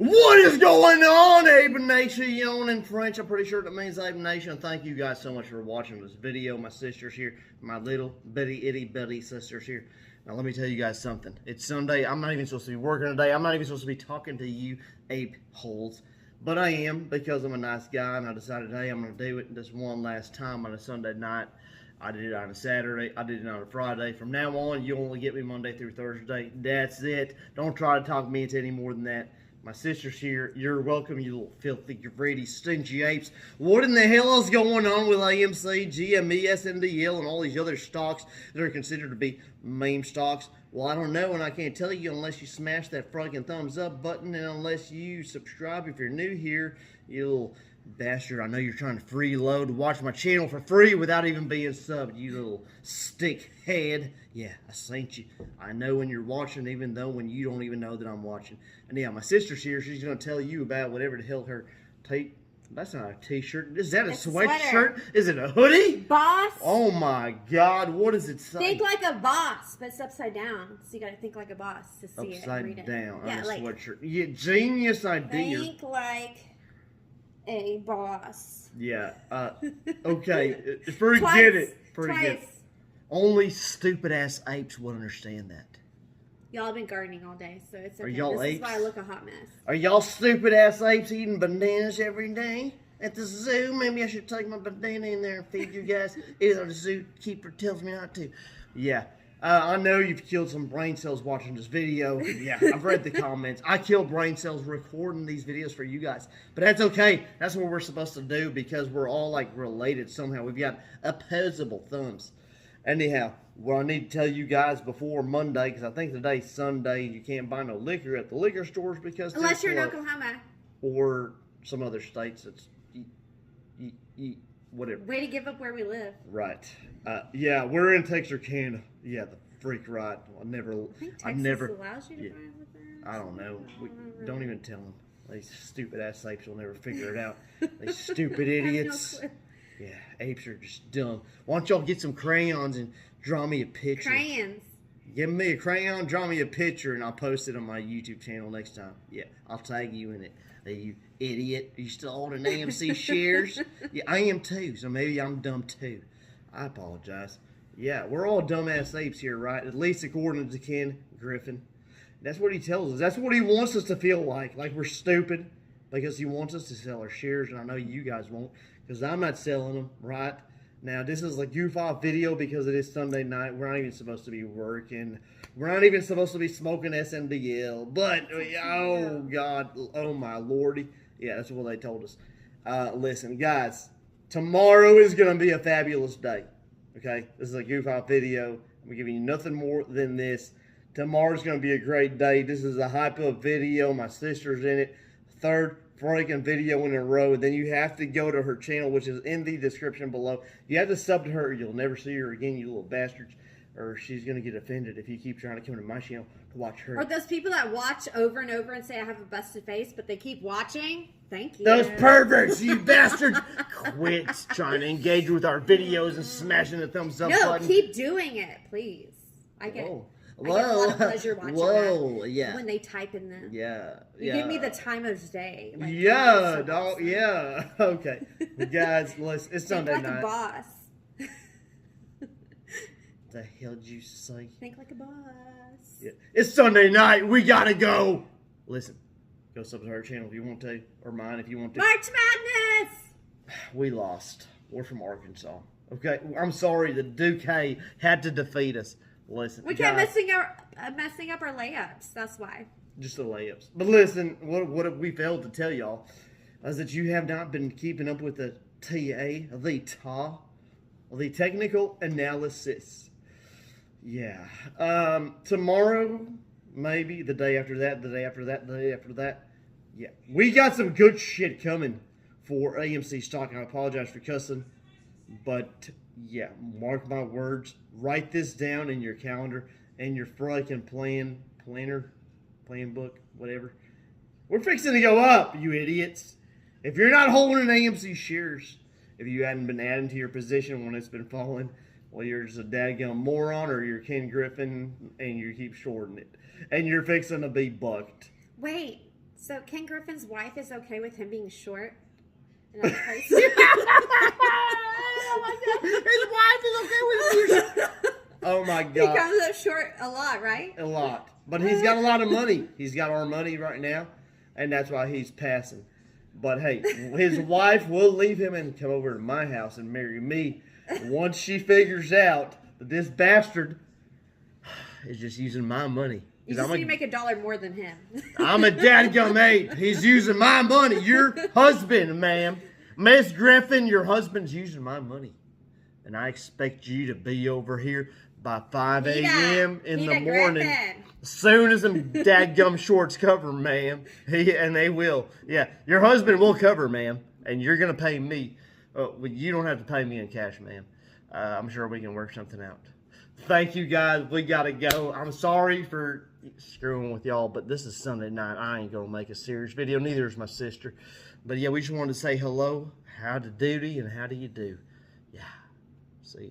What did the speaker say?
What is going on, Ape Nation? In French, I'm pretty sure that means Ape Nation. Thank you guys so much for watching this video. My sisters here, my little bitty itty bitty sisters here. Now let me tell you guys something. It's Sunday. I'm not even supposed to be working today. I'm not even supposed to be talking to you ape holes. But I am, because I'm a nice guy, and I decided today I'm going to do it this one last time on a Sunday night. I did it on a Saturday. I did it on a Friday. From now on, you only get me Monday through Thursday. That's it. Don't try to talk me into any more than that. My sister's here. You're welcome, you little filthy, greedy, stingy apes. What in the hell is going on with AMC, GME, SNDL, and all these other stocks that are considered to be meme stocks? Well, I don't know, and I can't tell you unless you smash that fucking thumbs up button and unless you subscribe if you're new here, you little bastard. I know you're trying to freeload to watch my channel for free without even being subbed, you little stickhead. Yeah, I sent you. I know when you're watching, even though when you don't even know that I'm watching. And yeah, my sister's here. She's going to tell you about whatever the hell her tape. That's not a t-shirt. Is that a sweatshirt? Is it a hoodie? Boss. Oh my God, what does it say? Think like a boss, but it's upside down. So you got to think like a boss to see it and read it. Upside down Yeah, on a like, sweatshirt. Yeah, genius idea. think like a boss. Yeah. Okay. Forget it. Forget it. Only stupid ass apes will understand that. Y'all have been gardening all day, so it's okay. Are y'all this apes? is why I look a hot mess. Are y'all stupid ass apes eating bananas every day at the zoo? Maybe I should take my banana in there and feed you guys. Either the zookeeper tells me not to. Yeah. I know you've killed some brain cells watching this video. Yeah, I've read the comments. I kill brain cells recording these videos for you guys. But that's okay. That's what we're supposed to do because we're all like related somehow. We've got opposable thumbs. Anyhow, what I need to tell you guys before Monday, because I think today's Sunday, you can't buy no liquor at the liquor stores because unless you're in Oklahoma or some other states that's whatever. Way to give up where we live. Right. Yeah, we're in Texarkana. Yeah, the freak right. I think Texas allows you to buy with that. I don't know. Don't even tell them. These stupid ass apes will never figure it out. These stupid idiots. Yeah, apes are just dumb. Why don't y'all get some crayons and draw me a picture? Crayons. Give me a crayon, draw me a picture, and I'll post it on my YouTube channel next time. Yeah, I'll tag you in it. Hey, you idiot. Are you still holding AMC shares? Yeah, I am too, so maybe I'm dumb too. I apologize. Yeah, we're all dumbass apes here, right? At least according to Ken Griffin. That's what he tells us. That's what he wants us to feel like we're stupid, because he wants us to sell our shares, and I know you guys won't, because I'm not selling them, right? Now, this is a goof-off video because it is Sunday night. We're not even supposed to be working. We're not even supposed to be smoking SNDL. But, oh, God. Oh, my lordy. Yeah, that's what they told us. Listen, guys. Tomorrow is going to be a fabulous day. Okay? This is a goof-off video. I'm giving you nothing more than this. Tomorrow's going to be a great day. This is a hype-up video. My sister's in it. Third freaking video in a row. Then you have to go to her channel, which is in the description below. You have to sub to her, or you'll never see her again, you little bastards. Or she's going to get offended if you keep trying to come to my channel to watch her. Or those people that watch over and over and say I have a busted face, but they keep watching. Thank you. Those perverts, you bastards. Quit trying to engage with our videos and smashing the thumbs up button. No, keep doing it, please. I get a lot of pleasure watching that. Yeah. When they type in the... Yeah. You give me the time of day. Like, yeah, dog. Yeah. Okay. Guys, listen, it's Sunday night. Think like a boss. The hell did you say? Think like a boss. Yeah. It's Sunday night. We gotta go. Listen, go sub to our channel if you want to, or mine if you want to. March Madness. We lost. We're from Arkansas. Okay, I'm sorry. The Duke had to defeat us. Listen, we kept messing up our layups. That's why. Just the layups. But listen, what we failed to tell y'all is that you have not been keeping up with the the technical analysis. Yeah. Tomorrow, maybe the day after that, the day after that, the day after that. Yeah, we got some good shit coming for AMC stock. And I apologize for cussing, but yeah, mark my words. Write this down in your calendar and your freaking plan book, whatever. We're fixing to go up, you idiots. If you're not holding AMC shares, if you hadn't been adding to your position when it's been falling, well, you're just a dadgum moron, or you're Ken Griffin and you keep shorting it. And you're fixing to be bucked. Wait, So Ken Griffin's wife is okay with him being short? And Oh my God. His wife is okay with him being short. Oh my He God. comes up short a lot, right? A lot. But he's got a lot of money. He's got our money right now, and that's why he's passing. But hey, his wife will leave him and come over to my house and marry me once she figures out that this bastard is just using my money. You just need to make $1 more than him. I'm a dadgum ape. He's using my money. Your husband, ma'am. Miss Griffin, your husband's using my money. And I expect you to be over here by 5 a.m. in the morning. Griffin. As soon as them dadgum shorts cover, ma'am. And they will. Yeah, your husband will cover, ma'am. And you're going to pay me. You don't have to pay me in cash, ma'am. I'm sure we can work something out. Thank you, guys. We got to go. I'm sorry for screwing with y'all, but this is Sunday night. I ain't going to make a serious video. Neither is my sister. But yeah, we just wanted to say hello, how to duty, and how do you do. Yeah. See ya.